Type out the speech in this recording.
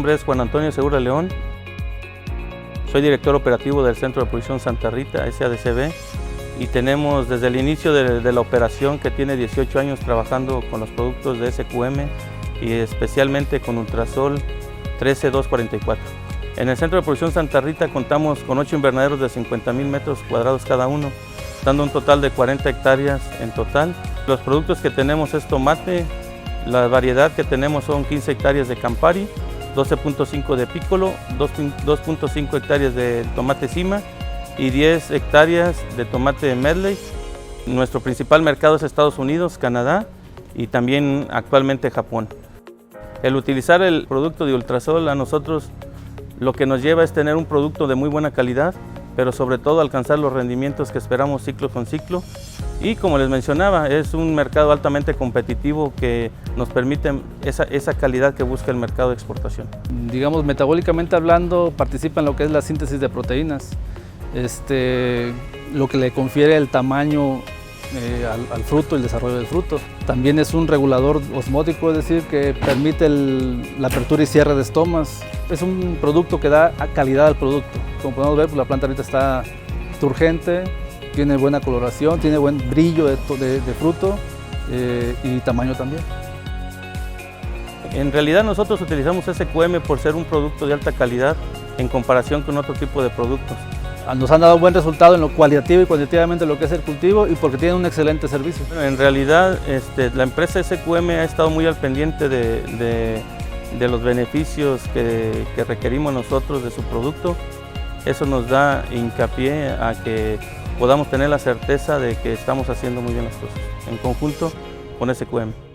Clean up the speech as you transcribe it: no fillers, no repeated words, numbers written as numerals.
nombre es Juan Antonio Segura León. Soy director operativo del Centro de Producción Santa Rita, SADCB, y tenemos desde el inicio de la operación, que tiene 18 años trabajando con los productos de SQM y especialmente con Ultrasol 13244. En el Centro de Producción Santa Rita contamos con 8 invernaderos de 50,000 metros cuadrados cada uno, dando un total de 40 hectáreas en total. Los productos que tenemos es tomate, la variedad que tenemos son 15 hectáreas de Campari, 12.5 de Piccolo, 2.5 hectáreas de tomate Cima y 10 hectáreas de tomate Medley. Nuestro principal mercado es Estados Unidos, Canadá y también actualmente Japón. El utilizar el producto de Ultrasol a nosotros lo que nos lleva es tener un producto de muy buena calidad, pero sobre todo alcanzar los rendimientos que esperamos ciclo con ciclo. Y como les mencionaba, es un mercado altamente competitivo que nos permite esa calidad que busca el mercado de exportación. Digamos, metabólicamente hablando, participa en lo que es la síntesis de proteínas, lo que le confiere el tamaño al fruto, el desarrollo del fruto. También es un regulador osmótico, es decir, que permite la apertura y cierre de estomas. Es un producto que da calidad al producto. Como podemos ver, pues la planta ahorita está turgente, tiene buena coloración, tiene buen brillo de fruto y tamaño también. En realidad nosotros utilizamos SQM por ser un producto de alta calidad en comparación con otro tipo de productos. Nos han dado buen resultado en lo cualitativo y cuantitativamente lo que es el cultivo y porque tienen un excelente servicio. En realidad la empresa SQM ha estado muy al pendiente de los beneficios que requerimos nosotros de su producto. Eso nos da hincapié a que podamos tener la certeza de que estamos haciendo muy bien las cosas en conjunto con SQM.